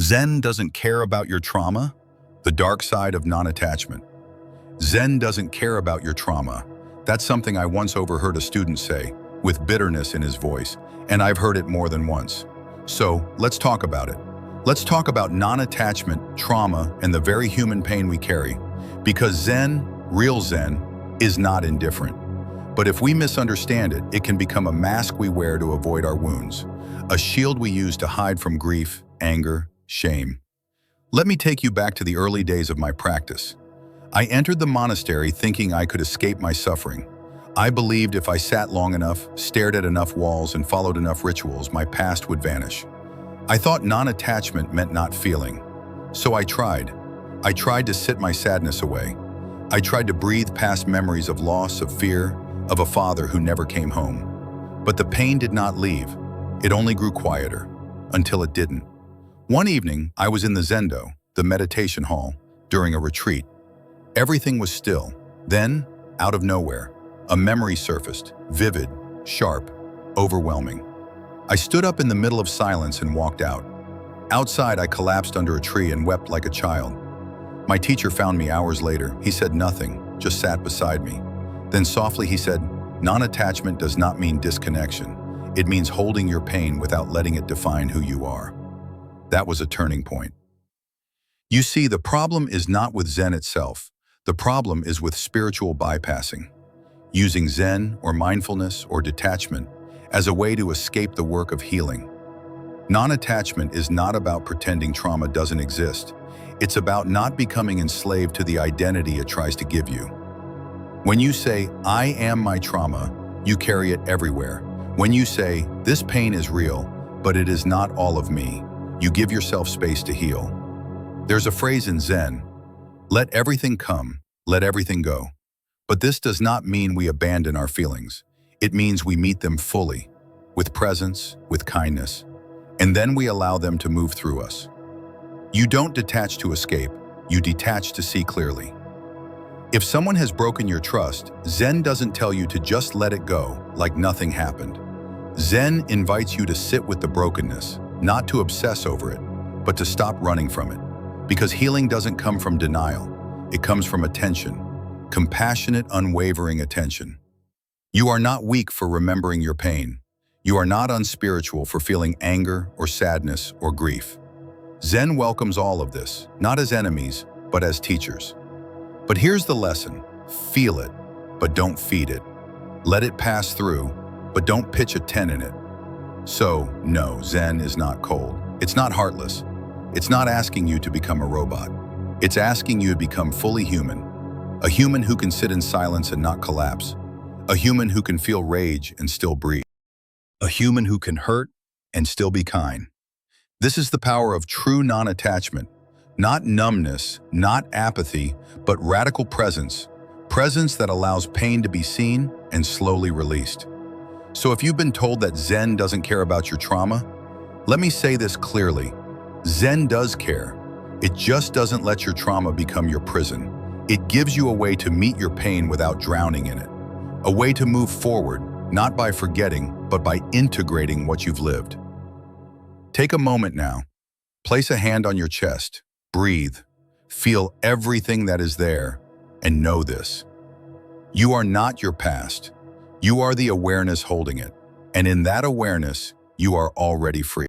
Zen doesn't care about your trauma, the dark side of non-attachment. Zen doesn't care about your trauma. That's something I once overheard a student say, with bitterness in his voice, and I've heard it more than once. So, let's talk about it. Let's talk about non-attachment, trauma, and the very human pain we carry. Because Zen, real Zen, is not indifferent. But if we misunderstand it, it can become a mask we wear to avoid our wounds, a shield we use to hide from grief, anger, shame. Let me take you back to the early days of my practice. I entered the monastery thinking I could escape my suffering. I believed if I sat long enough, stared at enough walls, and followed enough rituals, my past would vanish. I thought non-attachment meant not feeling. So I tried. I tried to sit my sadness away. I tried to breathe past memories of loss, of fear, of a father who never came home. But the pain did not leave. It only grew quieter, until it didn't. One evening, I was in the Zendo, the meditation hall, during a retreat. Everything was still. Then, out of nowhere, a memory surfaced, vivid, sharp, overwhelming. I stood up in the middle of silence and walked out. Outside, I collapsed under a tree and wept like a child. My teacher found me hours later. He said nothing, just sat beside me. Then softly he said, "Non-attachment does not mean disconnection. It means holding your pain without letting it define who you are." That was a turning point. You see, the problem is not with Zen itself. The problem is with spiritual bypassing, using Zen or mindfulness or detachment as a way to escape the work of healing. Non-attachment is not about pretending trauma doesn't exist. It's about not becoming enslaved to the identity it tries to give you. When you say, "I am my trauma," you carry it everywhere. When you say, "This pain is real, but it is not all of me," you give yourself space to heal. There's a phrase in Zen, "Let everything come, let everything go." But this does not mean we abandon our feelings. It means we meet them fully, with presence, with kindness, and then we allow them to move through us. You don't detach to escape, you detach to see clearly. If someone has broken your trust, Zen doesn't tell you to just let it go, like nothing happened. Zen invites you to sit with the brokenness, not to obsess over it, but to stop running from it. Because healing doesn't come from denial, it comes from attention, compassionate, unwavering attention. You are not weak for remembering your pain. You are not unspiritual for feeling anger or sadness or grief. Zen welcomes all of this, not as enemies, but as teachers. But here's the lesson: feel it, but don't feed it. Let it pass through, but don't pitch a tent in it. So, no, Zen is not cold. It's not heartless. It's not asking you to become a robot. It's asking you to become fully human. A human who can sit in silence and not collapse. A human who can feel rage and still breathe. A human who can hurt and still be kind. This is the power of true non-attachment. Not numbness, not apathy, but radical presence. Presence that allows pain to be seen and slowly released. So if you've been told that Zen doesn't care about your trauma, let me say this clearly. Zen does care. It just doesn't let your trauma become your prison. It gives you a way to meet your pain without drowning in it. A way to move forward, not by forgetting, but by integrating what you've lived. Take a moment now. Place a hand on your chest. Breathe. Feel everything that is there, and know this. You are not your past. You are the awareness holding it. And in that awareness, you are already free.